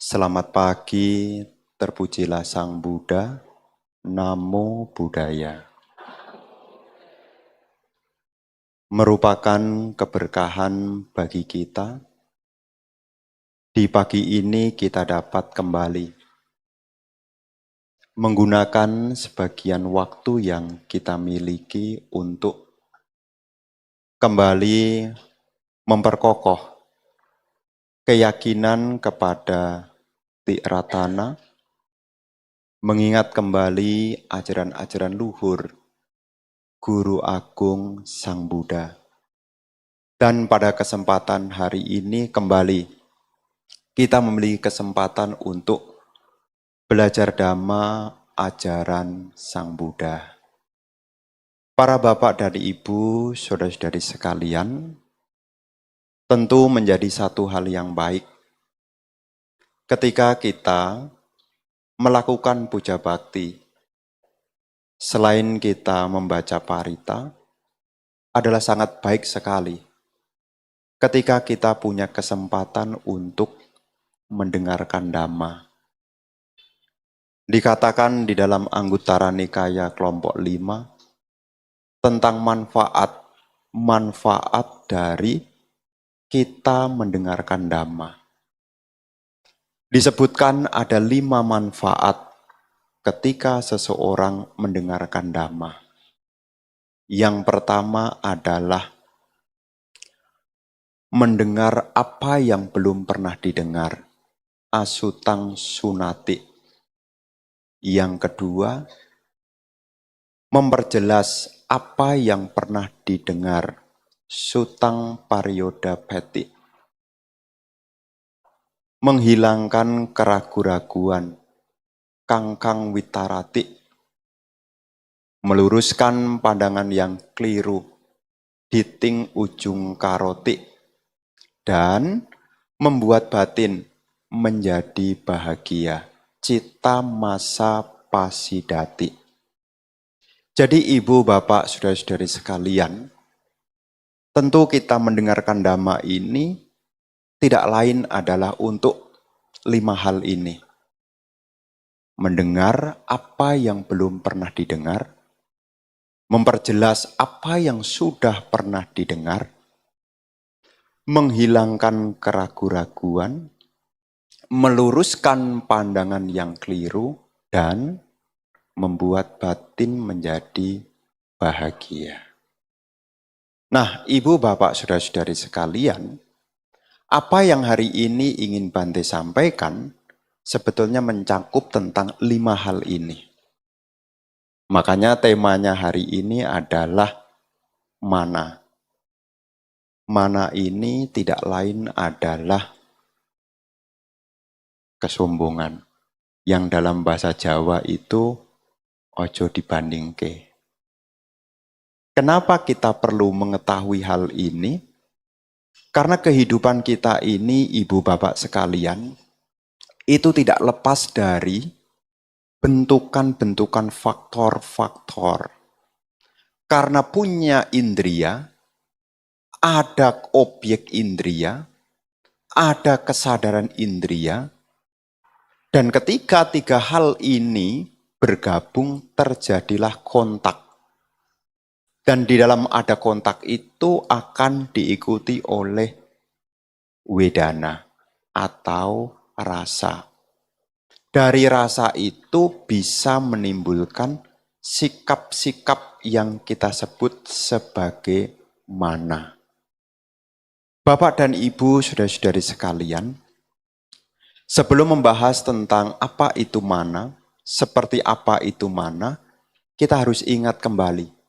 Selamat pagi, terpujilah Sang Buddha, Namo Buddhaya. Merupakan keberkahan bagi kita, di pagi ini kita dapat kembali menggunakan sebagian waktu yang kita miliki untuk kembali memperkokoh keyakinan kepada Tiratana, mengingat kembali ajaran-ajaran luhur Guru Agung Sang Buddha. Dan pada kesempatan hari ini kembali kita memiliki kesempatan untuk belajar Dhamma ajaran Sang Buddha. Para bapak dan ibu, saudara-saudari sekalian, tentu menjadi satu hal yang baik ketika kita melakukan puja bakti. Selain kita membaca parita, adalah sangat baik sekali ketika kita punya kesempatan untuk mendengarkan Dhamma. Dikatakan di dalam Anguttara Nikaya kelompok 5 tentang manfaat dari kita mendengarkan Dhamma. Disebutkan ada 5 manfaat ketika seseorang mendengarkan Dhamma. Yang pertama adalah mendengar apa yang belum pernah didengar, asutang sunati. Yang kedua, memperjelas apa yang pernah didengar, sutang parioda peti. Menghilangkan keraguan-raguan, kangkang witarati. Meluruskan pandangan yang keliru, diting ujung karoti. Dan membuat batin menjadi bahagia, cita masa pasidati. Jadi ibu, bapak, saudara-saudari sekalian, tentu kita mendengarkan Dhamma ini tidak lain adalah untuk 5 hal ini. Mendengar apa yang belum pernah didengar, memperjelas apa yang sudah pernah didengar, menghilangkan keraguan-raguan, meluruskan pandangan yang keliru, dan membuat batin menjadi bahagia. Nah, ibu, bapak, saudara-saudari sekalian, apa yang hari ini ingin Bante sampaikan sebetulnya mencakup tentang 5 hal ini. Makanya temanya hari ini adalah mana. Mana ini tidak lain adalah kesombongan, yang dalam bahasa Jawa itu ojo dibandingke. Kenapa kita perlu mengetahui hal ini? Karena kehidupan kita ini, ibu bapak sekalian, itu tidak lepas dari bentukan-bentukan faktor-faktor. Karena punya indria, ada objek indria, ada kesadaran indria, dan ketika 3 hal ini bergabung terjadilah kontak. Dan di dalam ada kontak itu akan diikuti oleh wedana atau rasa. Dari rasa itu bisa menimbulkan sikap-sikap yang kita sebut sebagai mana. Bapak dan Ibu, saudara-saudari sekalian, sebelum membahas tentang apa itu mana, seperti apa itu mana, kita harus ingat kembali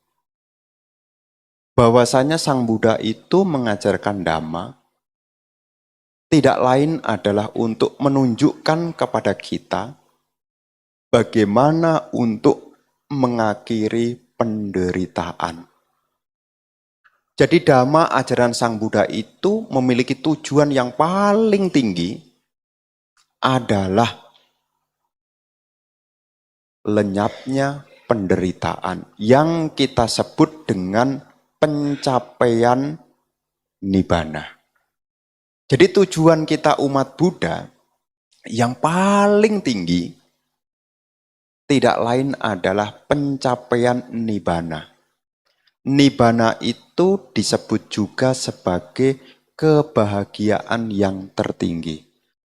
bahwasanya Sang Buddha itu mengajarkan Dhamma tidak lain adalah untuk menunjukkan kepada kita bagaimana untuk mengakhiri penderitaan. Jadi Dhamma ajaran Sang Buddha itu memiliki tujuan yang paling tinggi adalah lenyapnya penderitaan yang kita sebut dengan pencapaian nibbana. Jadi tujuan kita umat Buddha yang paling tinggi tidak lain adalah pencapaian nibbana. Nibbana itu disebut juga sebagai kebahagiaan yang tertinggi.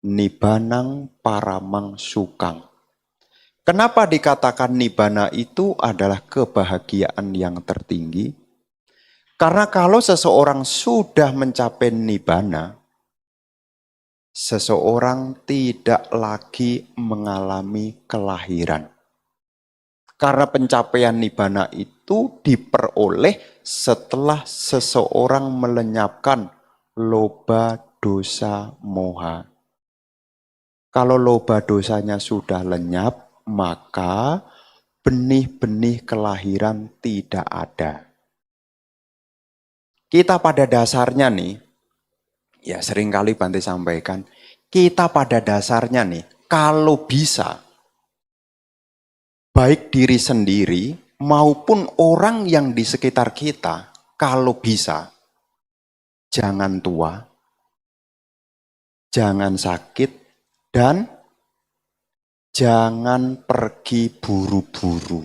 Nibbanang paramang sukang. Kenapa dikatakan nibbana itu adalah kebahagiaan yang tertinggi? Karena kalau seseorang sudah mencapai nibbana, seseorang tidak lagi mengalami kelahiran. Karena pencapaian nibbana itu diperoleh setelah seseorang melenyapkan loba dosa moha. Kalau loba dosanya sudah lenyap, maka benih-benih kelahiran tidak ada. Kita pada dasarnya nih, ya seringkali Bante sampaikan, kita pada dasarnya nih, kalau bisa, baik diri sendiri maupun orang yang di sekitar kita, kalau bisa, jangan tua, jangan sakit, dan jangan pergi buru-buru.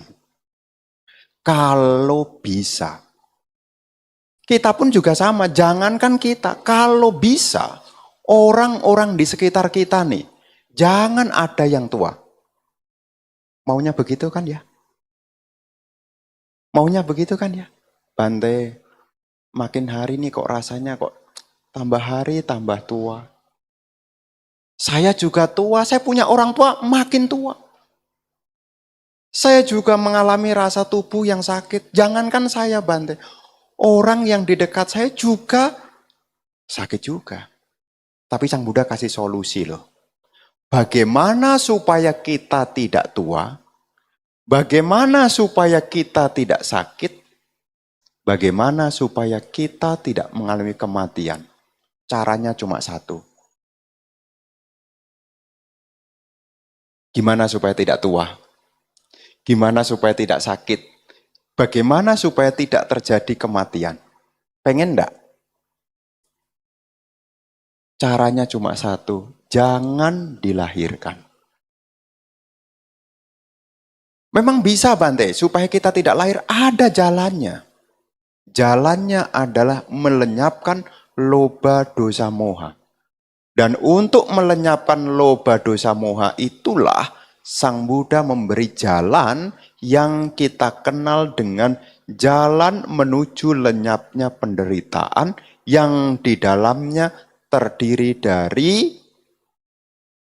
Kalau bisa. Kita pun juga sama, jangankan kita, kalau bisa, orang-orang di sekitar kita nih, jangan ada yang tua. Maunya begitu kan ya? Maunya begitu kan ya? Bante, makin hari nih kok rasanya kok tambah hari tambah tua. Saya juga tua, saya punya orang tua makin tua. Saya juga mengalami rasa tubuh yang sakit. Jangankan saya Bante, orang yang di dekat saya juga sakit juga. Tapi Sang Buddha kasih solusi loh. Bagaimana supaya kita tidak tua? Bagaimana supaya kita tidak sakit? Bagaimana supaya kita tidak mengalami kematian? Caranya cuma satu. Gimana supaya tidak tua? Gimana supaya tidak sakit? Bagaimana supaya tidak terjadi kematian? Pengen enggak? Caranya cuma satu, jangan dilahirkan. Memang bisa Bante, supaya kita tidak lahir, ada jalannya. Jalannya adalah melenyapkan loba dosa moha. Dan untuk melenyapkan loba dosa moha itulah Sang Buddha memberi jalan yang kita kenal dengan jalan menuju lenyapnya penderitaan yang di dalamnya terdiri dari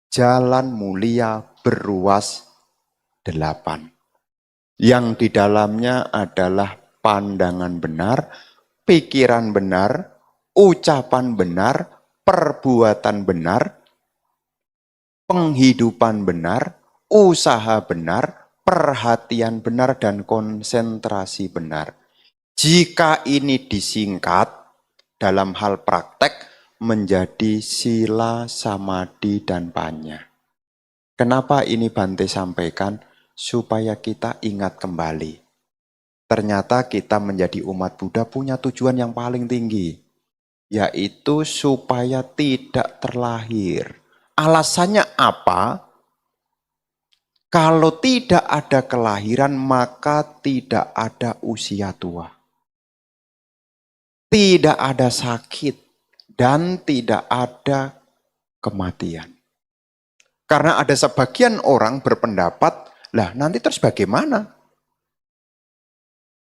jalan mulia beruas 8. Yang di dalamnya adalah pandangan benar, pikiran benar, ucapan benar, perbuatan benar, penghidupan benar, usaha benar, perhatian benar, dan konsentrasi benar. Jika ini disingkat dalam hal praktek, menjadi sila, samadhi, dan panya. Kenapa ini Bante sampaikan? Supaya kita ingat kembali. Ternyata kita menjadi umat Buddha punya tujuan yang paling tinggi. Yaitu supaya tidak terlahir. Alasannya apa? Kalau tidak ada kelahiran, maka tidak ada usia tua. Tidak ada sakit. Dan tidak ada kematian. Karena ada sebagian orang berpendapat, lah nanti terus bagaimana?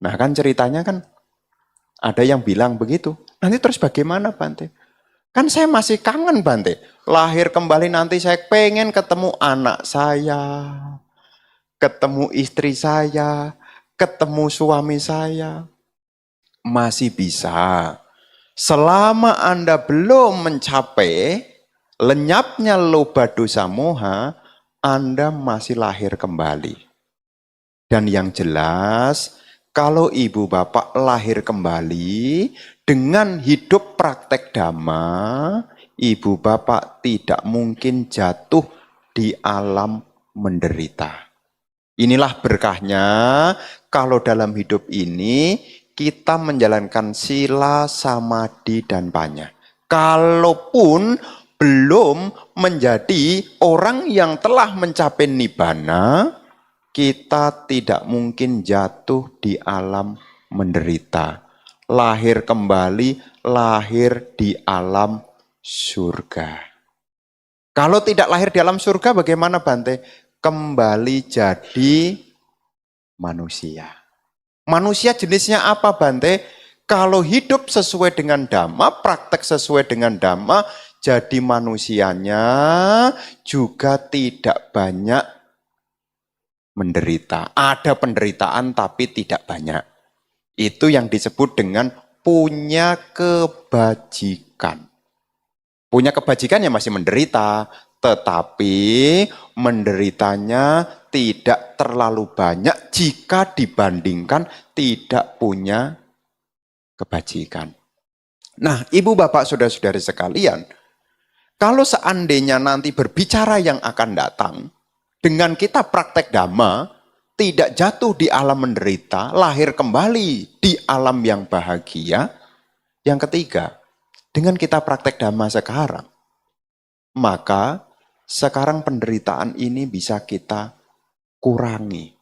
Nah kan ceritanya kan ada yang bilang begitu. Nanti terus bagaimana Bante? Kan saya masih kangen Bante. Lahir kembali nanti saya pengen ketemu anak saya. Ketemu istri saya. Ketemu suami saya. Masih bisa. Selama Anda belum mencapai lenyapnya loba dosa moha, Anda masih lahir kembali. Dan yang jelas, kalau ibu bapak lahir kembali dengan hidup praktek dhamma, ibu bapak tidak mungkin jatuh di alam menderita. Inilah berkahnya kalau dalam hidup ini kita menjalankan sila, samadhi, dan panya. Kalaupun belum menjadi orang yang telah mencapai nibbana, kita tidak mungkin jatuh di alam menderita. Lahir kembali, lahir di alam surga. Kalau tidak lahir di alam surga, bagaimana Bante? Kembali jadi manusia. Manusia jenisnya apa Bante? Kalau hidup sesuai dengan Dhamma, praktek sesuai dengan Dhamma, jadi manusianya juga tidak banyak menderita. Ada penderitaan tapi tidak banyak. Itu yang disebut dengan punya kebajikan. Punya kebajikan ya masih menderita, tetapi menderitanya tidak terlalu banyak jika dibandingkan tidak punya kebajikan. Nah, ibu bapak saudara-saudari sekalian, kalau seandainya nanti berbicara yang akan datang, dengan kita praktek Dhamma, tidak jatuh di alam menderita, lahir kembali di alam yang bahagia. Yang ketiga, dengan kita praktek Dhamma sekarang, maka sekarang penderitaan ini bisa kita kurangi.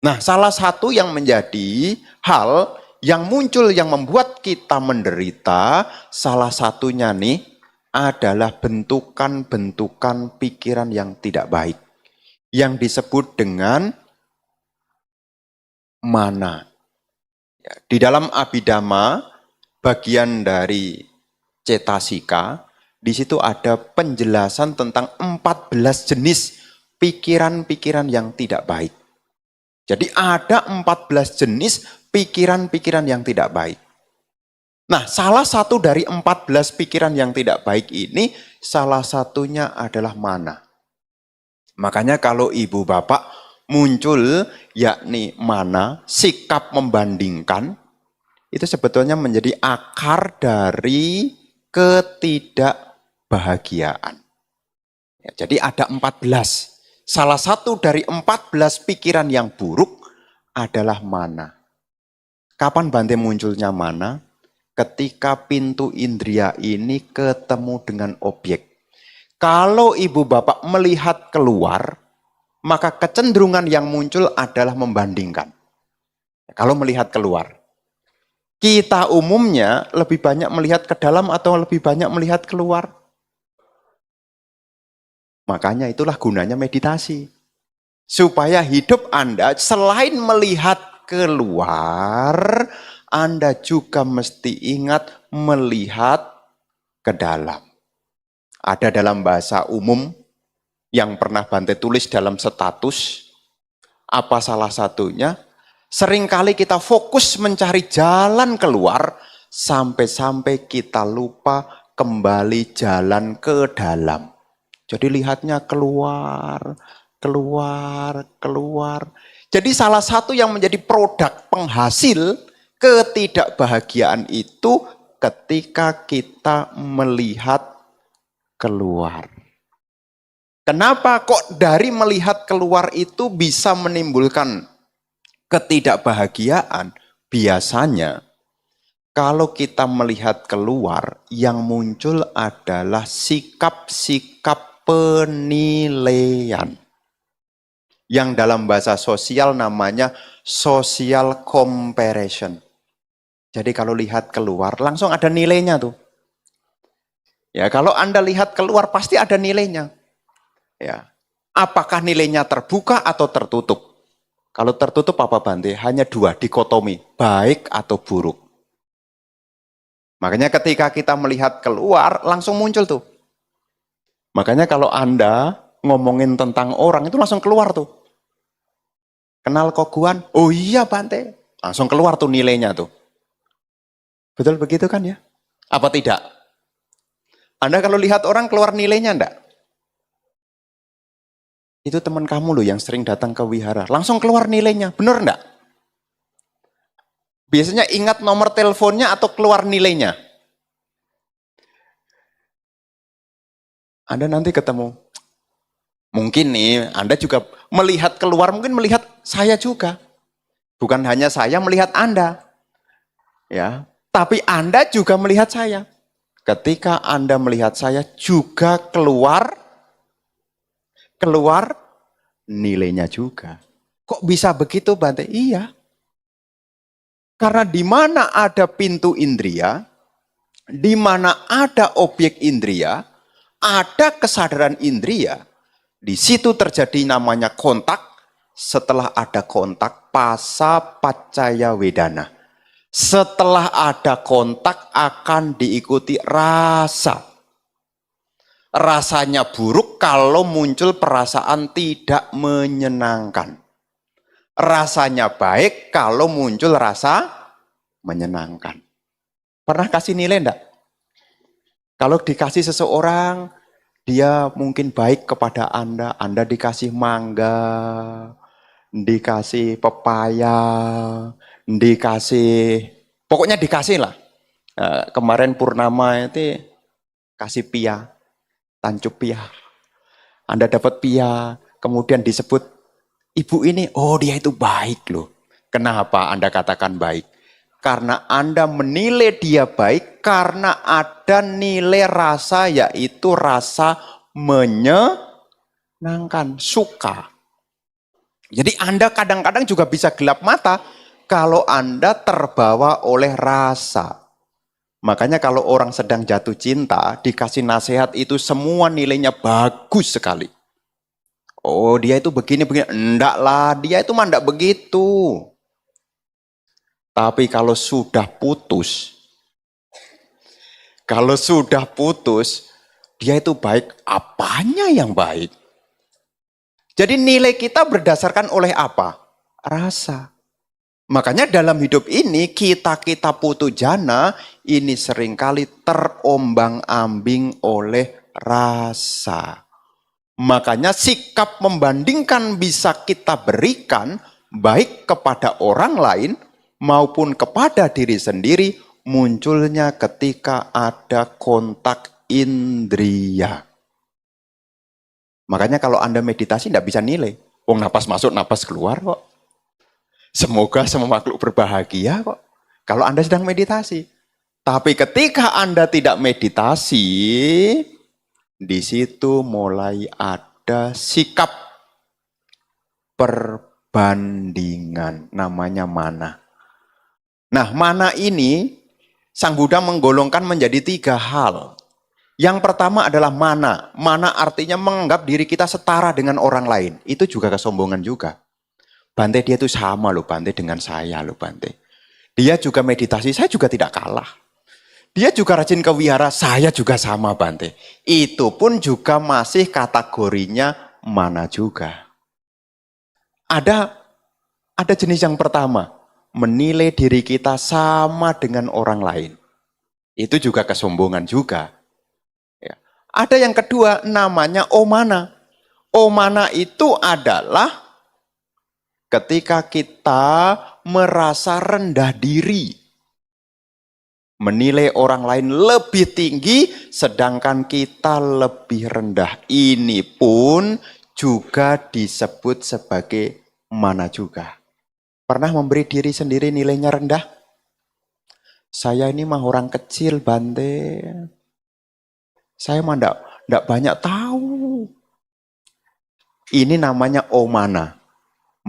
Nah, salah satu yang menjadi hal yang muncul yang membuat kita menderita, salah satunya nih adalah bentukan-bentukan pikiran yang tidak baik. Yang disebut dengan mana. Di dalam Abhidhamma, bagian dari cetasika, di situ ada penjelasan tentang 14 jenis pikiran-pikiran yang tidak baik. Jadi ada 14 jenis pikiran-pikiran yang tidak baik. Nah, salah satu dari 14 pikiran yang tidak baik ini, salah satunya adalah mana. Makanya kalau ibu bapak muncul yakni mana, sikap membandingkan, itu sebetulnya menjadi akar dari ketidakbahagiaan. Ya, jadi ada 14. Salah satu dari 14 pikiran yang buruk adalah mana. Kapan Bante munculnya mana? Ketika pintu indria ini ketemu dengan objek. Kalau ibu bapak melihat keluar, maka kecenderungan yang muncul adalah membandingkan. Kalau melihat keluar. Kita umumnya lebih banyak melihat ke dalam atau lebih banyak melihat keluar. Makanya itulah gunanya meditasi. Supaya hidup Anda selain melihat keluar, Anda juga mesti ingat melihat ke dalam. Ada dalam bahasa umum yang pernah Bante tulis dalam status. Apa salah satunya? Seringkali kita fokus mencari jalan keluar, sampai-sampai kita lupa kembali jalan ke dalam. Jadi lihatnya keluar, keluar, keluar. Jadi salah satu yang menjadi produk penghasil ketidakbahagiaan itu ketika kita melihat keluar. Kenapa kok dari melihat keluar itu bisa menimbulkan ketidakbahagiaan? Biasanya kalau kita melihat keluar, yang muncul adalah sikap-sikap penilaian. Yang dalam bahasa sosial namanya social comparison. Jadi kalau lihat keluar, langsung ada nilainya tuh. Ya, kalau Anda lihat keluar, pasti ada nilainya. Ya. Apakah nilainya terbuka atau tertutup? Kalau tertutup apa Bante? Hanya dua, dikotomi, baik atau buruk. Makanya ketika kita melihat keluar, langsung muncul tuh. Makanya kalau Anda ngomongin tentang orang, itu langsung keluar tuh. Kenal Koguan? Oh iya Bante. Langsung keluar tuh nilainya tuh. Betul begitu kan ya? Apa tidak? Anda kalau lihat orang keluar nilainya enggak? Itu teman kamu loh yang sering datang ke wihara. Langsung keluar nilainya. Benar enggak? Biasanya ingat nomor teleponnya atau keluar nilainya. Anda nanti ketemu. Mungkin nih, Anda juga melihat keluar, mungkin melihat saya juga. Bukan hanya saya melihat Anda. Ya, tapi Anda juga melihat saya. Ketika Anda melihat saya juga keluar nilainya juga. Kok bisa begitu, Bante? Iya. Karena di mana ada pintu indria, di mana ada objek indria, ada kesadaran indria, di situ terjadi namanya kontak. Setelah ada kontak, pasa paccaya wedana. Setelah ada kontak akan diikuti rasa. Rasanya buruk kalau muncul perasaan tidak menyenangkan. Rasanya baik kalau muncul rasa menyenangkan. Pernah kasih nilai enggak? Kalau dikasih seseorang, dia mungkin baik kepada Anda dikasih mangga, dikasih pepaya, dikasih, pokoknya dikasih lah. Kemarin Purnama itu kasih pia, tancup pia. Anda dapat pia, kemudian disebut, ibu ini, oh dia itu baik loh. Kenapa Anda katakan baik? Karena Anda menilai dia baik, karena ada nilai rasa, yaitu rasa menyenangkan, suka. Jadi Anda kadang-kadang juga bisa gelap mata, kalau Anda terbawa oleh rasa. Makanya kalau orang sedang jatuh cinta, dikasih nasihat itu semua nilainya bagus sekali. Oh dia itu begini-begini, enggak lah, dia itu mah enggak begitu. Tapi kalau sudah putus, dia itu baik, apanya yang baik? Jadi nilai kita berdasarkan oleh apa? Rasa. Makanya dalam hidup ini, kita putu jana, ini seringkali terombang-ambing oleh rasa. Makanya sikap membandingkan bisa kita berikan, baik kepada orang lain, maupun kepada diri sendiri, munculnya ketika ada kontak indria. Makanya kalau Anda meditasi tidak bisa nilai. Wong napas masuk, napas keluar kok. Semoga semua makhluk berbahagia kok. Kalau Anda sedang meditasi. Tapi ketika Anda tidak meditasi, di situ mulai ada sikap perbandingan. Namanya mana. Nah, mana ini Sang Buddha menggolongkan menjadi 3 hal. Yang pertama adalah mana. Mana artinya menganggap diri kita setara dengan orang lain. Itu juga kesombongan juga. Bante dia itu sama loh Bante dengan saya loh Bante. Dia juga meditasi, saya juga tidak kalah. Dia juga rajin ke wihara, saya juga sama Bante. Itu pun juga masih kategorinya mana juga. Ada jenis yang pertama. Menilai diri kita sama dengan orang lain. Itu juga kesombongan juga. Ya. Ada yang kedua namanya omana. Omana itu adalah ketika kita merasa rendah diri. Menilai orang lain lebih tinggi sedangkan kita lebih rendah. Ini pun juga disebut sebagai mana juga. Pernah memberi diri sendiri nilainya rendah? Saya ini mah orang kecil Bante. Saya mah enggak banyak tahu. Ini namanya omana.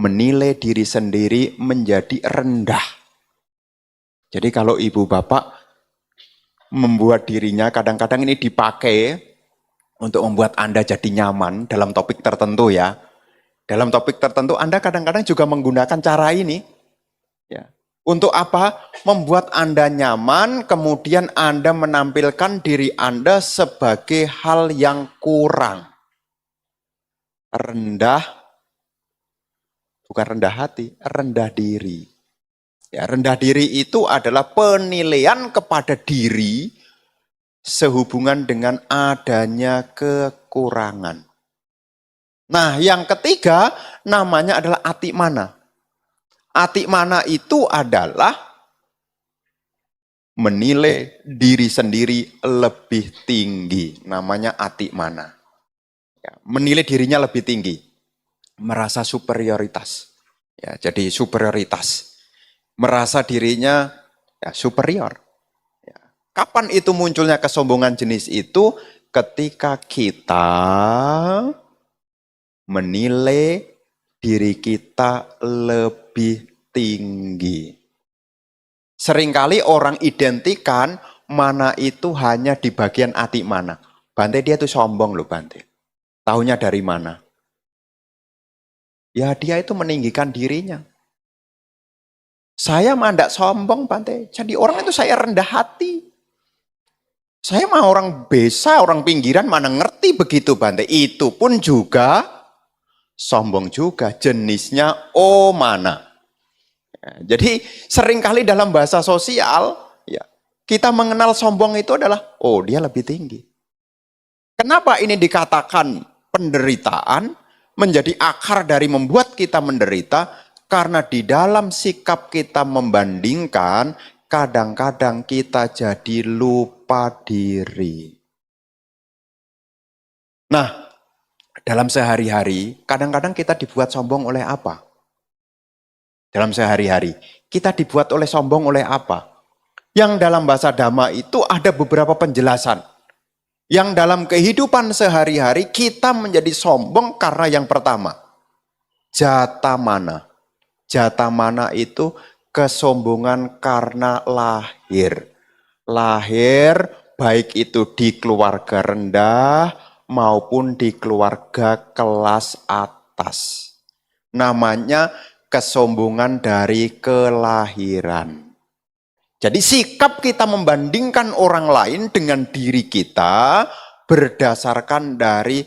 Menilai diri sendiri menjadi rendah. Jadi kalau ibu bapak membuat dirinya, kadang-kadang ini dipakai untuk membuat Anda jadi nyaman dalam topik tertentu ya. Dalam topik tertentu Anda kadang-kadang juga menggunakan cara ini. Ya. Untuk apa? Membuat Anda nyaman, kemudian Anda menampilkan diri Anda sebagai hal yang kurang. Rendah, bukan rendah hati, rendah diri. Ya, rendah diri itu adalah penilaian kepada diri sehubungan dengan adanya kekurangan. Nah, yang ketiga namanya adalah atimana. Atimana itu adalah menilai diri sendiri lebih tinggi. Namanya atimana. Ya, menilai dirinya lebih tinggi. Merasa superioritas. Ya, jadi superioritas. Merasa dirinya ya, superior. Ya. Kapan itu munculnya kesombongan jenis itu? Ketika kita menilai diri kita lebih tinggi. Seringkali orang identikan mana itu hanya di bagian hati mana. Bante, dia tuh sombong loh Bante. Tahunya dari mana? Ya dia itu meninggikan dirinya. Saya mah ndak sombong Bante. Jadi orang itu saya rendah hati. Saya mah orang besa, orang pinggiran mana ngerti begitu Bante. Itu pun juga sombong juga. Jenisnya mana. Ya, jadi seringkali dalam bahasa sosial, ya, kita mengenal sombong itu adalah, oh dia lebih tinggi. Kenapa ini dikatakan penderitaan? Menjadi akar dari membuat kita menderita, karena di dalam sikap kita membandingkan, kadang-kadang kita jadi lupa diri. Nah, dalam sehari-hari, kadang-kadang kita dibuat sombong oleh apa? Dalam sehari-hari, kita dibuat oleh sombong oleh apa? Yang dalam bahasa Dhamma itu ada beberapa penjelasan. Yang dalam kehidupan sehari-hari kita menjadi sombong karena yang pertama, jata mana. Jata mana itu kesombongan karena lahir. Lahir baik itu di keluarga rendah maupun di keluarga kelas atas. Namanya kesombongan dari kelahiran. Jadi sikap kita membandingkan orang lain dengan diri kita berdasarkan dari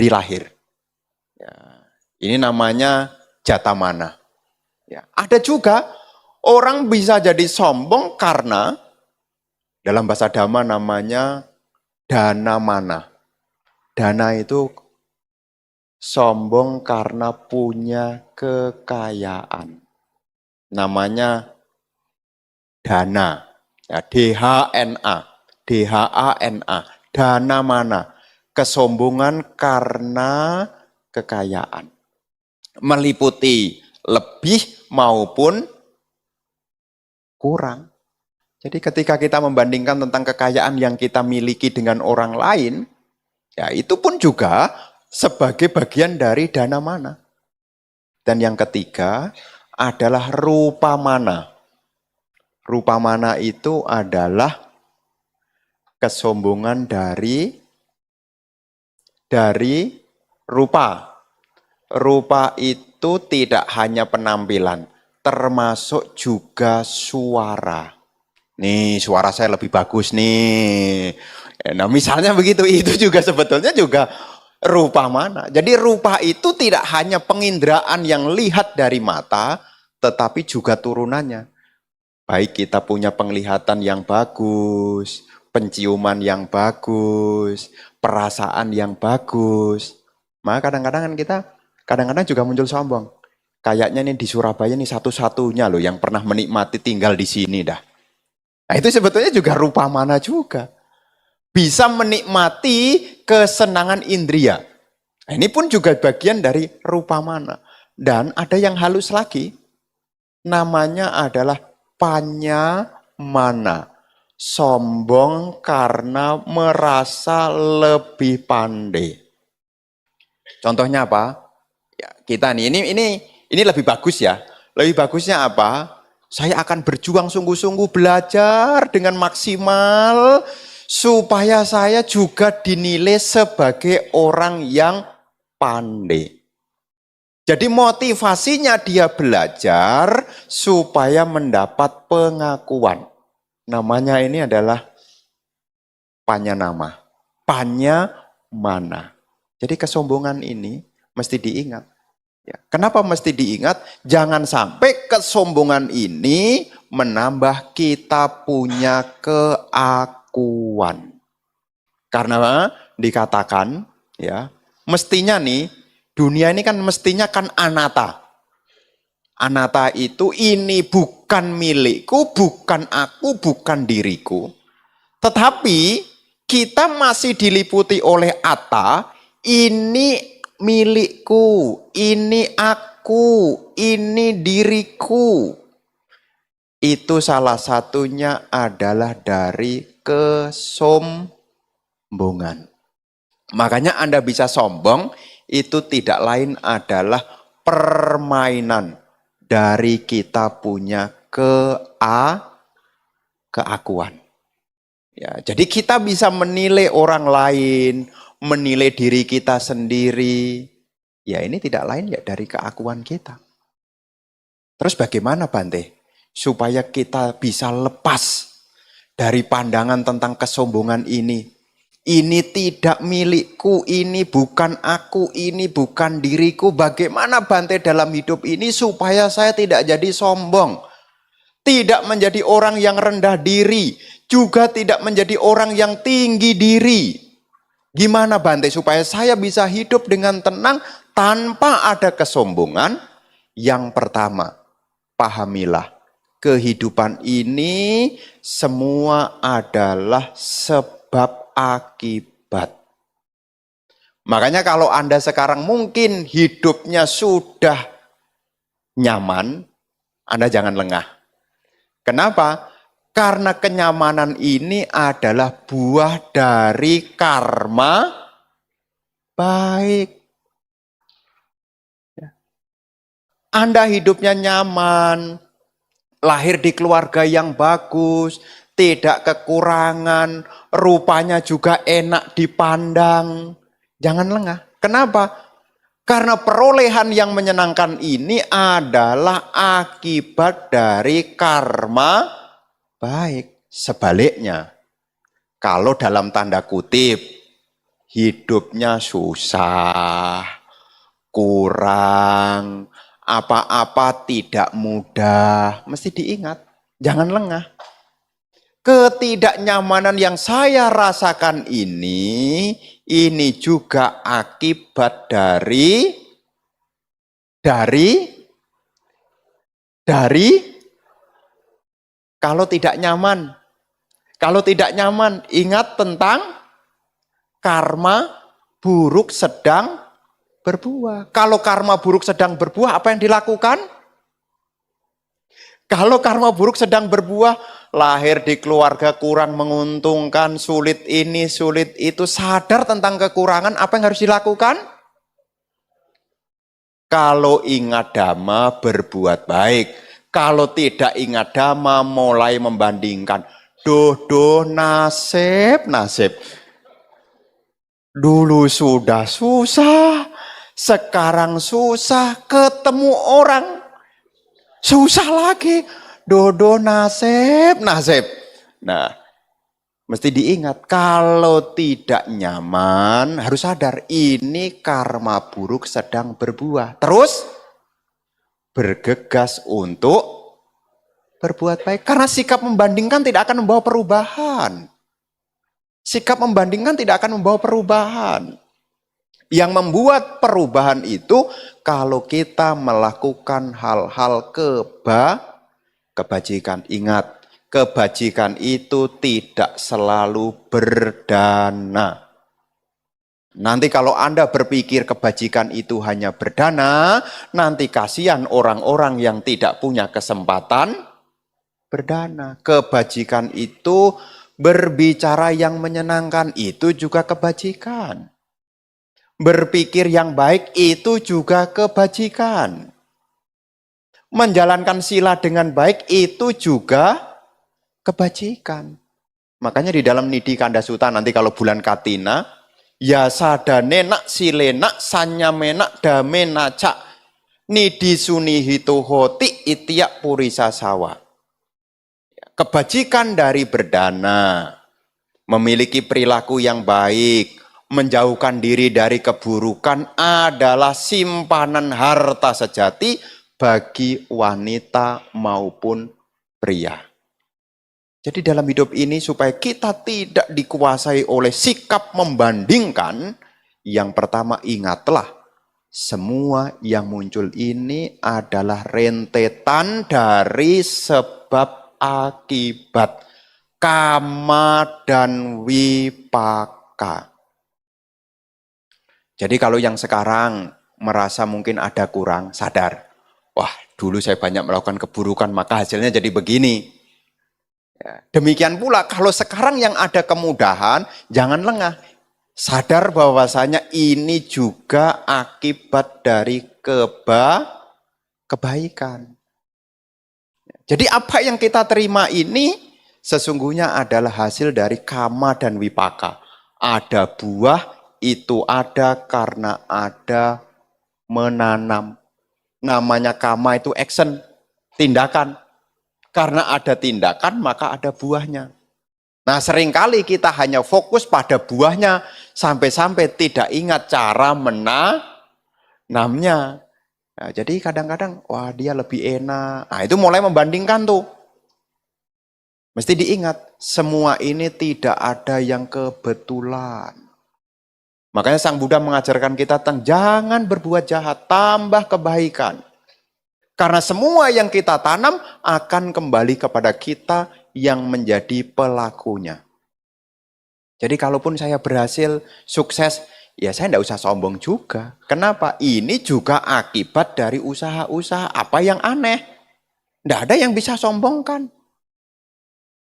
lahir. Ya, ini namanya jata mana. Ya, ada juga orang bisa jadi sombong karena dalam bahasa Dhamma namanya dana mana. Dana itu sombong karena punya kekayaan. Namanya dana. Ya, DHNA. DHANA. Dana mana? Kesombongan karena kekayaan. Meliputi lebih maupun kurang. Jadi ketika kita membandingkan tentang kekayaan yang kita miliki dengan orang lain, ya itu pun juga sebagai bagian dari dana mana. Dan yang ketiga adalah rupa mana. Rupa mana itu adalah kesombongan dari rupa. Rupa itu tidak hanya penampilan, termasuk juga suara. Nih, suara saya lebih bagus nih. Nah, misalnya begitu, itu juga sebetulnya juga rupa mana. Jadi rupa itu tidak hanya penginderaan yang lihat dari mata, tetapi juga turunannya. Baik kita punya penglihatan yang bagus, penciuman yang bagus, perasaan yang bagus. Maka kadang-kadang kan kita kadang-kadang juga muncul sombong. Kayaknya nih di Surabaya nih satu-satunya loh yang pernah menikmati tinggal di sini dah. Nah itu sebetulnya juga rupa mana juga. Bisa menikmati kesenangan indria. Nah, ini pun juga bagian dari rupa mana. Dan ada yang halus lagi. Namanya adalah panya mana. Sombong karena merasa lebih pandai. Contohnya apa? Ya, kita nih, ini lebih bagus ya. Lebih bagusnya apa? Saya akan berjuang sungguh-sungguh belajar dengan maksimal supaya saya juga dinilai sebagai orang yang pandai. Jadi motivasinya dia belajar supaya mendapat pengakuan. Namanya ini adalah panyanama. Panya mana. Jadi kesombongan ini mesti diingat. Ya, kenapa mesti diingat? Jangan sampai kesombongan ini menambah kita punya keakuan. Karena dikatakan, ya, mestinya nih, dunia ini kan mestinya kan anatta. Anatta itu ini bukan milikku, bukan aku, bukan diriku. Tetapi kita masih diliputi oleh atta, ini milikku, ini aku, ini diriku. Itu salah satunya adalah dari kesombongan. Makanya Anda bisa sombong, itu tidak lain adalah permainan dari kita punya keakuan. Ya, jadi kita bisa menilai orang lain, menilai diri kita sendiri. Ya ini tidak lain ya dari keakuan kita. Terus bagaimana Bante? Supaya kita bisa lepas dari pandangan tentang kesombongan ini. Ini tidak milikku, ini bukan aku, ini bukan diriku. Bagaimana Bante dalam hidup ini supaya saya tidak jadi sombong? Tidak menjadi orang yang rendah diri, juga tidak menjadi orang yang tinggi diri. Gimana Bante supaya saya bisa hidup dengan tenang tanpa ada kesombongan? Yang pertama, pahamilah, kehidupan ini semua adalah sebab akibat. Makanya kalau Anda sekarang mungkin hidupnya sudah nyaman, Anda jangan lengah. Kenapa? Karena kenyamanan ini adalah buah dari karma baik. Anda hidupnya nyaman, lahir di keluarga yang bagus, tidak kekurangan, rupanya juga enak dipandang. Jangan lengah. Kenapa? Karena perolehan yang menyenangkan ini adalah akibat dari karma baik. Sebaliknya, kalau dalam tanda kutip, hidupnya susah, kurang, apa-apa tidak mudah, mesti diingat, jangan lengah. Ketidaknyamanan yang saya rasakan ini juga akibat dari kalau tidak nyaman. Kalau tidak nyaman, ingat tentang karma buruk sedang berbuah. Kalau karma buruk sedang berbuah, apa yang dilakukan? Kalau karma buruk sedang berbuah, lahir di keluarga kurang menguntungkan, sulit ini, sulit itu, sadar tentang kekurangan, apa yang harus dilakukan? Kalau ingat dhamma, berbuat baik. Kalau tidak ingat dhamma, mulai membandingkan. Duh, nasib. Dulu sudah susah, sekarang susah, ketemu orang susah lagi. Dodo nasib. Nah, mesti diingat, kalau tidak nyaman, harus sadar, ini karma buruk sedang berbuah. Terus, bergegas untuk berbuat baik. Karena sikap membandingkan tidak akan membawa perubahan. Sikap membandingkan tidak akan membawa perubahan. Yang membuat perubahan itu kalau kita melakukan hal-hal kebajikan. Ingat, kebajikan itu tidak selalu berdana. Nanti kalau Anda berpikir kebajikan itu hanya berdana, nanti kasihan orang-orang yang tidak punya kesempatan berdana. Kebajikan itu berbicara yang menyenangkan, itu juga kebajikan. Berpikir yang baik, itu juga kebajikan. Menjalankan sila dengan baik, itu juga kebajikan. Makanya di dalam Nidi Kanda Sutta nanti kalau bulan Katina, ya sadane nak silenak sanyamenak damenaca nidi sunihito hoti itiak purisa sawa. Kebajikan dari berdana, memiliki perilaku yang baik, menjauhkan diri dari keburukan adalah simpanan harta sejati bagi wanita maupun pria. Jadi dalam hidup ini supaya kita tidak dikuasai oleh sikap membandingkan, yang pertama ingatlah, semua yang muncul ini adalah rentetan dari sebab akibat, kama dan wipaka. Jadi kalau yang sekarang merasa mungkin ada kurang, sadar. Wah, dulu saya banyak melakukan keburukan, maka hasilnya jadi begini. Ya, demikian pula kalau sekarang yang ada kemudahan, jangan lengah. Sadar bahwasanya ini juga akibat dari kebaikan. Jadi apa yang kita terima ini sesungguhnya adalah hasil dari kama dan wipaka. Ada buah, itu ada karena ada menanam. Namanya kama itu action, tindakan. Karena ada tindakan maka ada buahnya. Nah seringkali kita hanya fokus pada buahnya sampai-sampai tidak ingat cara menanamnya. Nah, jadi kadang-kadang, wah dia lebih enak. Nah itu mulai membandingkan tuh. Mesti diingat, semua ini tidak ada yang kebetulan. Makanya Sang Buddha mengajarkan kita tentang jangan berbuat jahat, tambah kebaikan. Karena semua yang kita tanam akan kembali kepada kita yang menjadi pelakunya. Jadi kalaupun saya berhasil, sukses, ya saya tidak usah sombong juga. Kenapa? Ini juga akibat dari usaha-usaha apa yang aneh. Tidak ada yang bisa sombongkan.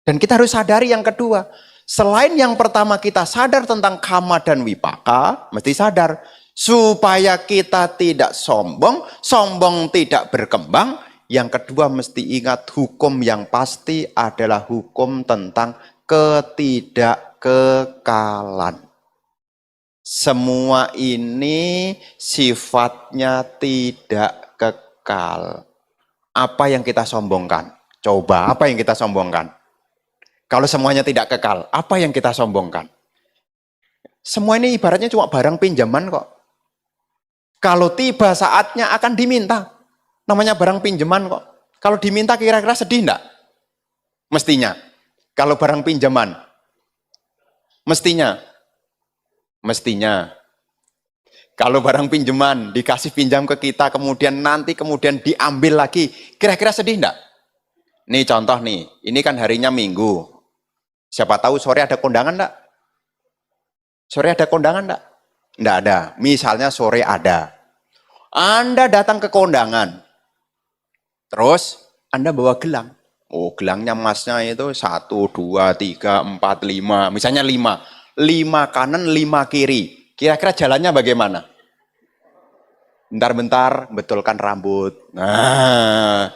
Dan kita harus sadari yang kedua. Selain yang pertama kita sadar tentang kama dan wipaka, mesti sadar. Supaya kita tidak sombong, sombong tidak berkembang. Yang kedua mesti ingat hukum yang pasti adalah hukum tentang ketidakkekalan. Semua ini sifatnya tidak kekal. Apa yang kita sombongkan? Coba, apa yang kita sombongkan? Kalau semuanya tidak kekal, apa yang kita sombongkan? Semua ini ibaratnya cuma barang pinjaman kok. Kalau tiba saatnya akan diminta. Namanya barang pinjaman kok. Kalau diminta kira-kira sedih enggak? Mestinya. Kalau barang pinjaman. Mestinya. Kalau barang pinjaman dikasih pinjam ke kita, kemudian diambil lagi. Kira-kira sedih enggak? Nih contoh nih, ini kan harinya Minggu. Siapa tahu sore ada kondangan enggak? Sore ada kondangan enggak? Enggak ada. Misalnya sore ada. Anda datang ke kondangan. Terus Anda bawa gelang. Oh, gelangnya emasnya itu 1, 2, 3, 4, 5. Misalnya 5. 5 kanan, 5 kiri. Kira-kira jalannya bagaimana? Bentar-bentar, betulkan rambut. Nah,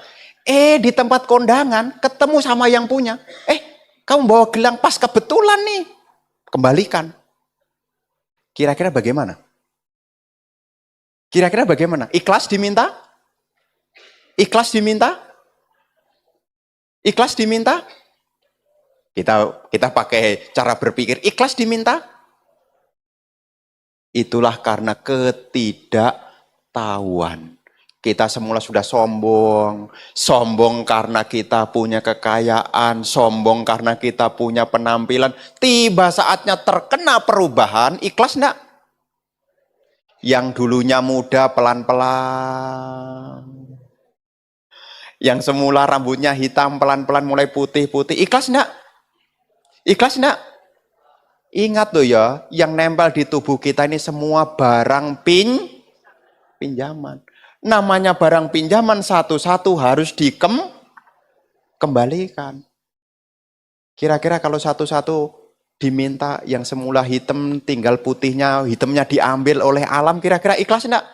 di tempat kondangan ketemu sama yang punya. Kamu bawa gelang pas kebetulan nih. Kembalikan. Kira-kira bagaimana? Kira-kira bagaimana? Ikhlas diminta? Ikhlas diminta? Ikhlas diminta? Kita pakai cara berpikir. Ikhlas diminta? Itulah karena ketidaktahuan. Kita semula sudah sombong. Sombong karena kita punya kekayaan. Sombong karena kita punya penampilan. Tiba saatnya terkena perubahan. Ikhlas enggak? Yang dulunya muda pelan-pelan. Yang semula rambutnya hitam pelan-pelan mulai putih-putih. Ikhlas enggak? Ikhlas enggak? Ingat loh ya, yang nempel di tubuh kita ini semua barang pinjaman. Namanya barang pinjaman satu-satu harus dikembalikan. Kira-kira kalau satu-satu diminta yang semula hitam tinggal putihnya, hitamnya diambil oleh alam, kira-kira ikhlas enggak?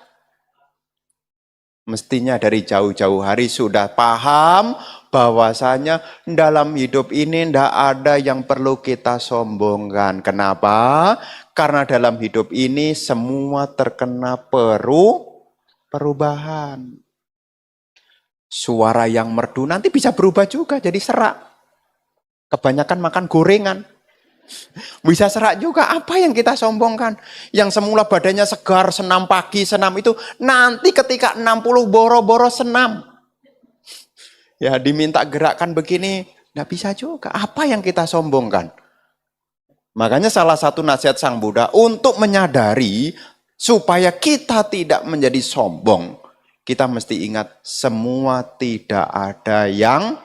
Mestinya dari jauh-jauh hari sudah paham bahwasanya dalam hidup ini tidak ada yang perlu kita sombongkan. Kenapa? Karena dalam hidup ini semua terkena perubahan. Suara yang merdu nanti bisa berubah juga jadi serak. Kebanyakan makan gorengan. Bisa serak juga. Apa yang kita sombongkan? Yang semula badannya segar, senam pagi, senam itu. Nanti ketika 60 boro-boro senam. Ya diminta gerakan begini. Nggak bisa juga. Apa yang kita sombongkan? Makanya salah satu nasihat Sang Buddha untuk menyadari supaya kita tidak menjadi sombong. Kita mesti ingat semua tidak ada yang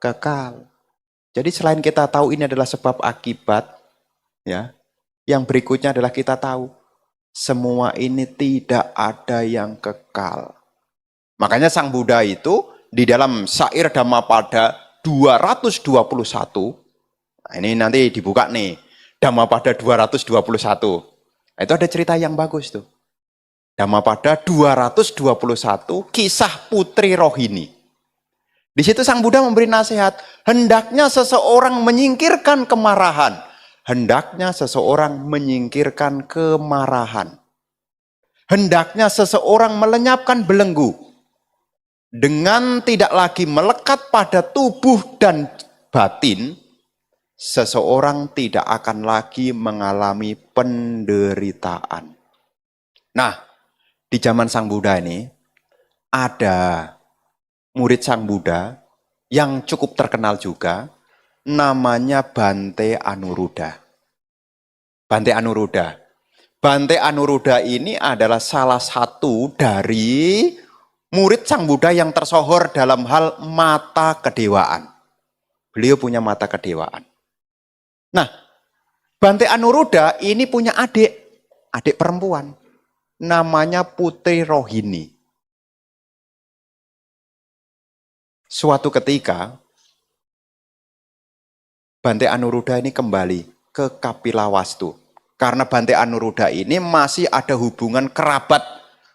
kekal. Jadi selain kita tahu ini adalah sebab akibat, ya, yang berikutnya adalah kita tahu semua ini tidak ada yang kekal. Makanya Sang Buddha itu di dalam syair Dhammapada 221, nah ini nanti dibuka nih, Dhammapada 221. Nah, itu ada cerita yang bagus tuh. Dhammapada 221, kisah Putri Rohini. Di situ Sang Buddha memberi nasihat, hendaknya seseorang menyingkirkan kemarahan. Hendaknya seseorang menyingkirkan kemarahan. Hendaknya seseorang melenyapkan belenggu. Dengan tidak lagi melekat pada tubuh dan batin, seseorang tidak akan lagi mengalami penderitaan. Nah, di zaman Sang Buddha ini, ada murid Sang Buddha yang cukup terkenal juga, namanya Bante Anuruddha. Bante Anuruddha. Bante Anuruddha ini adalah salah satu dari murid Sang Buddha yang tersohor dalam hal mata kedewaan. Beliau punya mata kedewaan. Nah, Bante Anuruddha ini punya adik perempuan. Namanya Putri Rohini. Suatu ketika, Bante Anuruddha ini kembali ke Kapilawastu. Karena Bante Anuruddha ini masih ada hubungan kerabat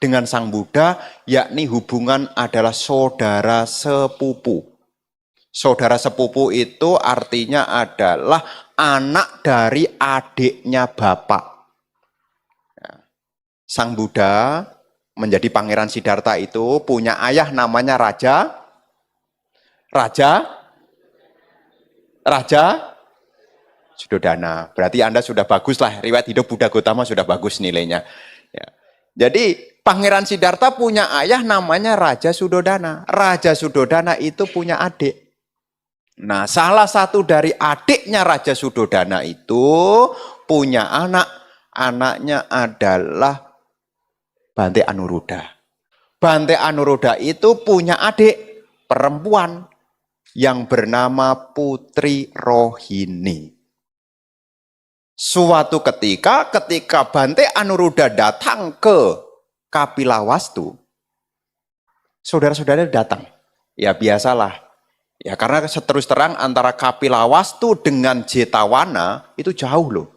dengan Sang Buddha, yakni hubungan adalah saudara sepupu. Saudara sepupu itu artinya adalah anak dari adiknya bapak. Sang Buddha menjadi Pangeran Siddhartha itu punya ayah namanya Raja Suddhodana. Berarti Anda sudah bagus lah, riwayat hidup Buddha Gautama sudah bagus nilainya. Ya. Jadi Pangeran Siddhartha punya ayah namanya Raja Suddhodana. Raja Suddhodana itu punya adik. Nah, salah satu dari adiknya Raja Suddhodana itu punya anak. Anaknya adalah Bante Anuruddha. Bante Anuruddha itu punya adik perempuan yang bernama Putri Rohini. Suatu ketika Bante Anuruddha datang ke Kapilawastu, saudara-saudara datang. Ya biasalah. Ya karena terus terang antara Kapilawastu dengan Jetawana itu jauh loh.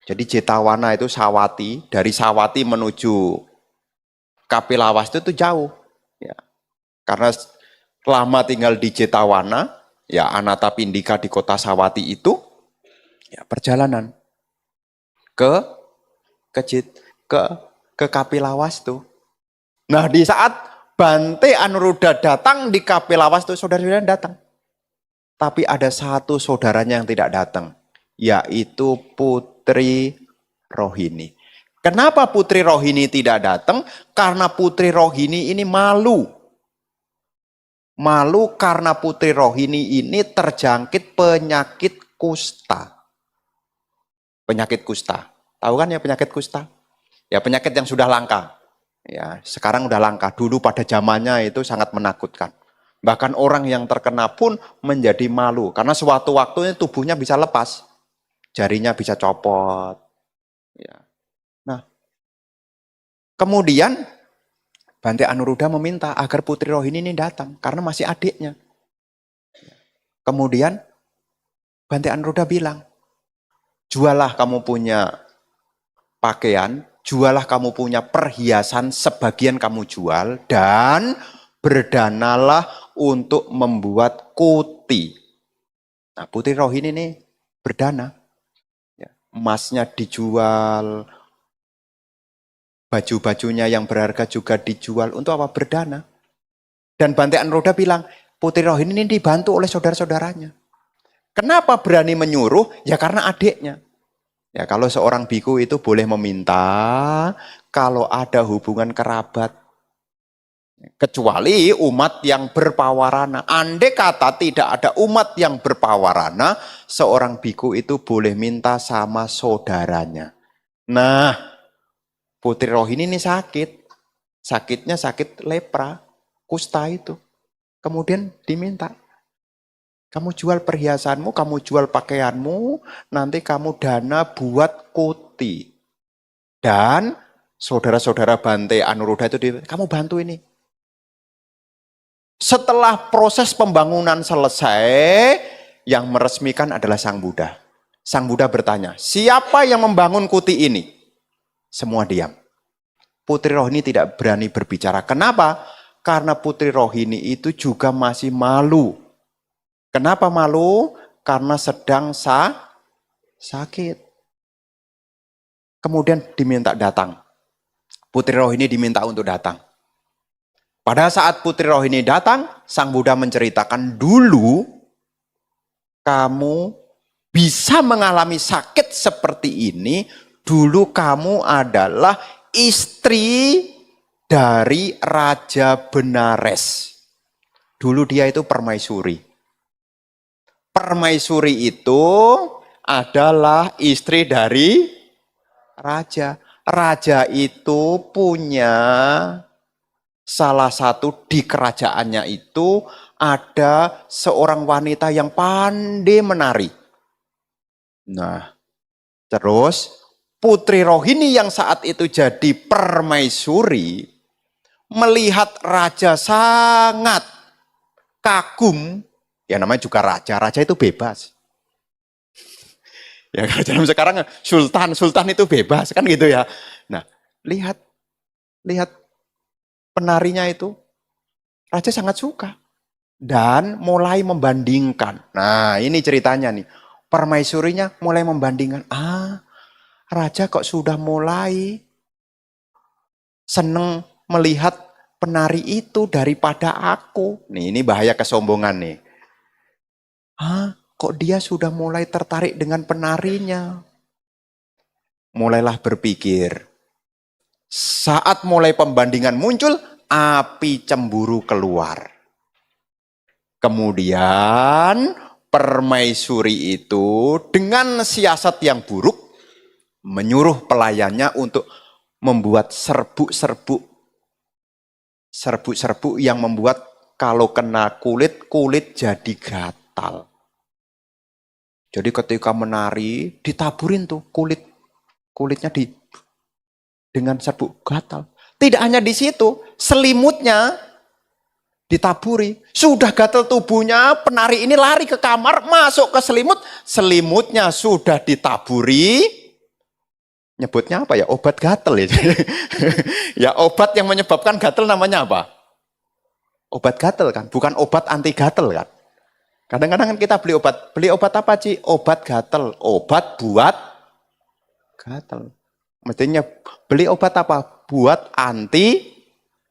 Jadi Jetawana itu Sawati, dari Sawati menuju Kapilawastu itu jauh. Ya. Karena lama tinggal di Jetawana, ya Anatapindika di kota Sawati itu, ya perjalanan ke Kapilawastu. Nah di saat Bante Anuruddha datang di Kapilawastu, saudara-saudara datang. Tapi ada satu saudaranya yang tidak datang, yaitu Putri Rohini. Kenapa Putri Rohini tidak datang? Karena Putri Rohini ini malu. Malu karena Putri Rohini ini terjangkit penyakit kusta. Penyakit kusta. Tahu kan ya penyakit kusta? Ya penyakit yang sudah langka. Ya, sekarang udah langka. Dulu pada zamannya itu sangat menakutkan. Bahkan orang yang terkena pun menjadi malu. Karena suatu waktunya tubuhnya bisa lepas. Jarinya bisa copot. Ya. Nah, kemudian Bante Anuruddha meminta agar Putri Rohini ini datang. Karena masih adiknya. Kemudian Bante Anuruddha bilang, jualah kamu punya pakaian, jualah kamu punya perhiasan, sebagian kamu jual, dan berdanalah untuk membuat kuti. Nah, Putri Rohini ini berdana. Ya, emasnya dijual, baju-bajunya yang berharga juga dijual. Untuk apa? Berdana. Dan Bante Anuruddha bilang, Putri Rohini ini dibantu oleh saudara-saudaranya. Kenapa berani menyuruh? Ya karena adiknya. Ya kalau seorang biku itu boleh meminta kalau ada hubungan kerabat. Kecuali umat yang berpawarana. Andai kata tidak ada umat yang berpawarana, seorang biku itu boleh minta sama saudaranya. Nah, Putri Rohini ini sakit. Sakitnya sakit lepra, kusta itu. Kemudian diminta. Kamu jual perhiasanmu, kamu jual pakaianmu, nanti kamu dana buat kuti. Dan saudara-saudara Bante Anuruddha itu, kamu bantu ini. Setelah proses pembangunan selesai, yang meresmikan adalah Sang Buddha. Sang Buddha bertanya, siapa yang membangun kuti ini? Semua diam. Putri Rohini tidak berani berbicara. Kenapa? Karena Putri Rohini itu juga masih malu. Kenapa malu? Karena sedang sakit. Kemudian diminta datang. Putri Rohini diminta untuk datang. Pada saat Putri Rohini datang, Sang Buddha menceritakan, dulu kamu bisa mengalami sakit seperti ini, dulu kamu adalah istri dari Raja Benares. Dulu dia itu permaisuri. Permaisuri itu adalah istri dari raja. Raja itu punya salah satu di kerajaannya itu ada seorang wanita yang pandai menari. Nah, terus Putri Rohini yang saat itu jadi permaisuri melihat raja sangat kagum. Ya namanya juga raja, raja itu bebas. Ya kalau zaman sekarang sultan itu bebas kan gitu ya. Nah, lihat penarinya itu, raja sangat suka. Dan mulai membandingkan. Nah ini ceritanya nih. Permaisurinya mulai membandingkan. Raja kok sudah mulai seneng melihat penari itu daripada aku. Nih ini bahaya kesombongan nih. Kok dia sudah mulai tertarik dengan penarinya. Mulailah berpikir. Saat mulai pembandingan muncul, api cemburu keluar. Kemudian permaisuri itu dengan siasat yang buruk menyuruh pelayannya untuk membuat serbuk-serbuk yang membuat kalau kena kulit jadi gatal. Jadi ketika menari ditaburin tuh kulitnya dengan serbuk gatal. Tidak hanya di situ, selimutnya ditaburi. Sudah gatal tubuhnya, penari ini lari ke kamar, masuk ke selimut. Selimutnya sudah ditaburi. Nyebutnya apa ya? Obat gatal ya. Ya obat yang menyebabkan gatal namanya apa? Obat gatal kan? Bukan obat anti gatal kan? Kadang-kadang kan kita beli obat. Beli obat apa Ci? Obat gatal. Obat buat gatal. Mestinya beli obat apa? Buat anti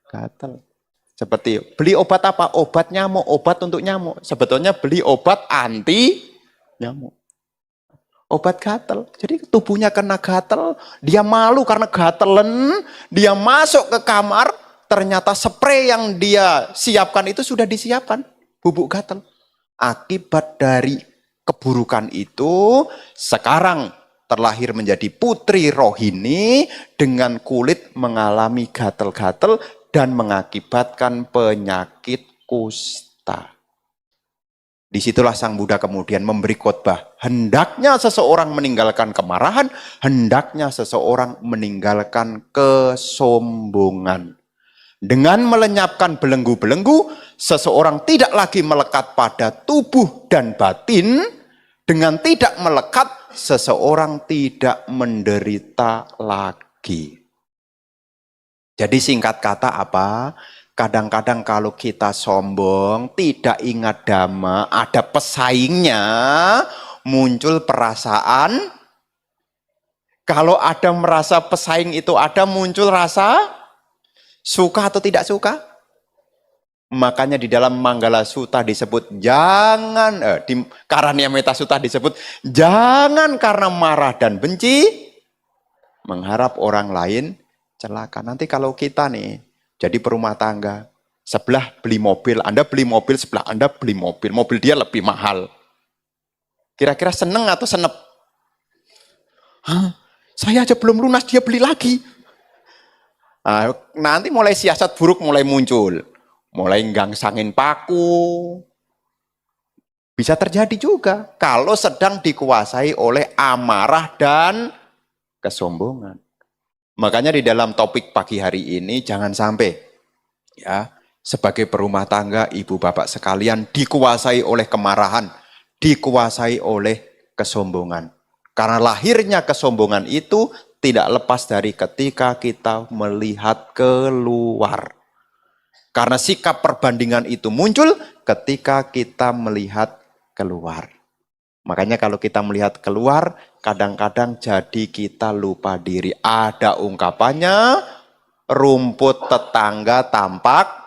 gatal. Seperti beli obat apa? Obat nyamuk, obat untuk nyamuk. Sebetulnya beli obat anti nyamuk. Obat gatal. Jadi tubuhnya kena gatal, dia malu karena gatelen, dia masuk ke kamar, ternyata spray yang dia siapkan itu sudah disiapkan, bubuk gatal. Akibat dari keburukan itu, sekarang terlahir menjadi Putri Rohini dengan kulit mengalami gatal-gatal dan mengakibatkan penyakit kusta. Disitulah Sang Buddha kemudian memberi khotbah. Hendaknya seseorang meninggalkan kemarahan, hendaknya seseorang meninggalkan kesombongan. Dengan melenyapkan belenggu-belenggu, seseorang tidak lagi melekat pada tubuh dan batin. Dengan tidak melekat, seseorang tidak menderita lagi. Jadi singkat kata apa? Kadang-kadang kalau kita sombong, tidak ingat dhamma, ada pesaingnya, muncul perasaan. Kalau ada merasa pesaing itu ada, muncul rasa suka atau tidak suka. Makanya di dalam Manggala Sutta disebut jangan, di Karaniameta Sutta disebut jangan karena marah dan benci mengharap orang lain celaka. Nanti kalau kita nih jadi perumah tangga, sebelah beli mobil, Anda beli mobil, sebelah Anda beli mobil. Mobil dia lebih mahal. Kira-kira seneng atau senep? Saya aja belum lunas, dia beli lagi. Nanti mulai siasat buruk mulai muncul. Mulai gangsangin paku. Bisa terjadi juga kalau sedang dikuasai oleh amarah dan kesombongan. Makanya di dalam topik pagi hari ini jangan sampai ya Sebagai berumah tangga, ibu bapak sekalian dikuasai oleh kemarahan, dikuasai oleh kesombongan. Karena lahirnya kesombongan itu tidak lepas dari ketika kita melihat keluar. Karena sikap perbandingan itu muncul ketika kita melihat keluar. Makanya kalau kita melihat keluar, kadang-kadang jadi kita lupa diri. Ada ungkapannya, rumput tetangga tampak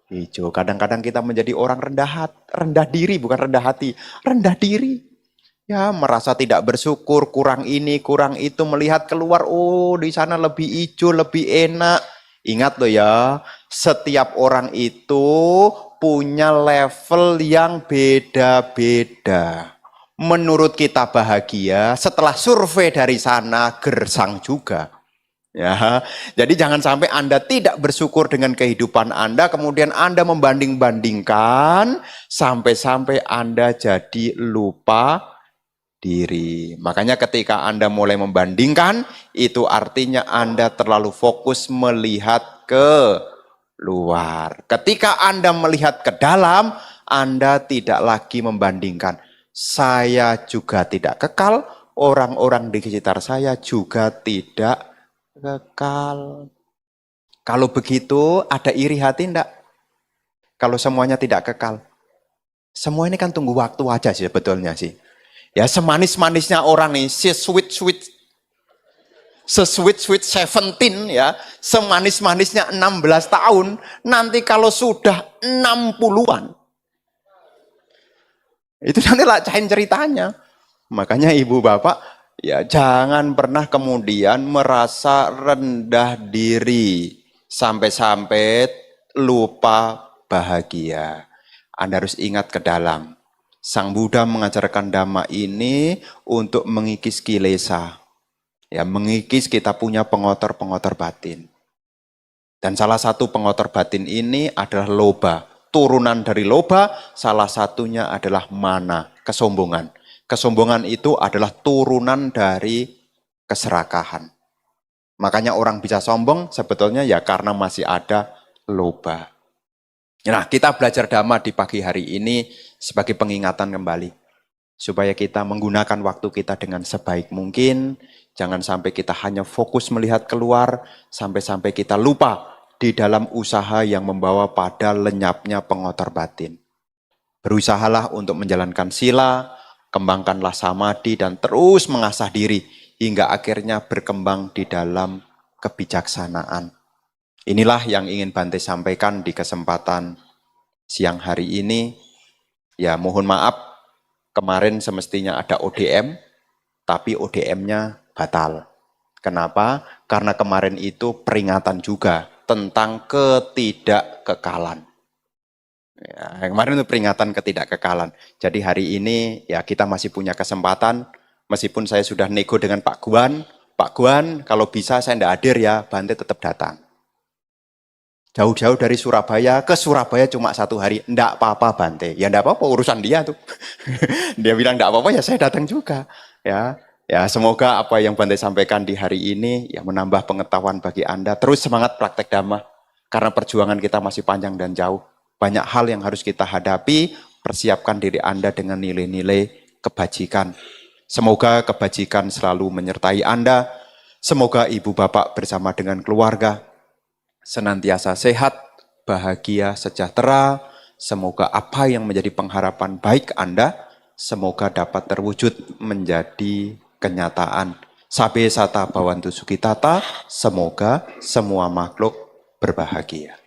hijau. Kadang-kadang kita menjadi orang rendah diri, bukan rendah hati, rendah diri. Ya, merasa tidak bersyukur, kurang ini, kurang itu, melihat keluar, oh di sana lebih hijau, lebih enak. Ingat loh ya, setiap orang itu punya level yang beda-beda. Menurut kita bahagia, setelah survei dari sana gersang juga. Ya, jadi jangan sampai Anda tidak bersyukur dengan kehidupan Anda, kemudian Anda membanding-bandingkan, sampai-sampai Anda jadi lupa diri. Makanya ketika Anda mulai membandingkan, itu artinya Anda terlalu fokus melihat ke luar. Ketika Anda melihat ke dalam, Anda tidak lagi membandingkan. Saya juga tidak kekal, orang-orang di sekitar saya juga tidak kekal. Kalau begitu, ada iri hati enggak? Kalau semuanya tidak kekal. Semua ini kan tunggu waktu aja sih sebetulnya sih. Ya, semanis-manisnya orang nih, se-sweet 17 ya, semanis-manisnya 16 tahun, nanti kalau sudah 60-an, itu nanti lacain ceritanya. Makanya ibu bapak, ya jangan pernah kemudian merasa rendah diri, sampai-sampai lupa bahagia. Anda harus ingat ke dalam. Sang Buddha mengajarkan Dhamma ini untuk mengikis kilesa. Ya, mengikis kita punya pengotor-pengotor batin. Dan salah satu pengotor batin ini adalah loba. Turunan dari loba, salah satunya adalah mana, kesombongan. Kesombongan itu adalah turunan dari keserakahan. Makanya orang bisa sombong sebetulnya ya karena masih ada loba. Nah, kita belajar Dhamma di pagi hari ini sebagai pengingatan kembali. Supaya kita menggunakan waktu kita dengan sebaik mungkin. Jangan sampai kita hanya fokus melihat keluar, sampai-sampai kita lupa di dalam usaha yang membawa pada lenyapnya pengotor batin. Berusahalah untuk menjalankan sila, kembangkanlah samadhi, dan terus mengasah diri hingga akhirnya berkembang di dalam kebijaksanaan. Inilah yang ingin Bante sampaikan di kesempatan siang hari ini. Ya, mohon maaf, kemarin semestinya ada ODM, tapi ODM-nya batal. Kenapa? Karena kemarin itu peringatan juga tentang ketidakkekalan. Ya, kemarin itu peringatan ketidakkekalan. Jadi hari ini ya kita masih punya kesempatan, meskipun saya sudah nego dengan Pak Guan, kalau bisa saya tidak hadir ya, Bante tetap datang. Jauh-jauh dari Surabaya ke Surabaya cuma 1 hari, enggak apa-apa Bante. Ya enggak apa-apa, urusan dia tuh. Dia bilang enggak apa-apa, ya saya datang juga. Ya, semoga apa yang Bante sampaikan di hari ini ya menambah pengetahuan bagi Anda. Terus semangat praktek Dhamma, karena perjuangan kita masih panjang dan jauh. Banyak hal yang harus kita hadapi, persiapkan diri Anda dengan nilai-nilai kebajikan. Semoga kebajikan selalu menyertai Anda. Semoga ibu bapak bersama dengan keluarga senantiasa sehat, bahagia, sejahtera. Semoga apa yang menjadi pengharapan baik Anda, semoga dapat terwujud menjadi kenyataan. Sabe sata bawantu sukitata, semoga semua makhluk berbahagia.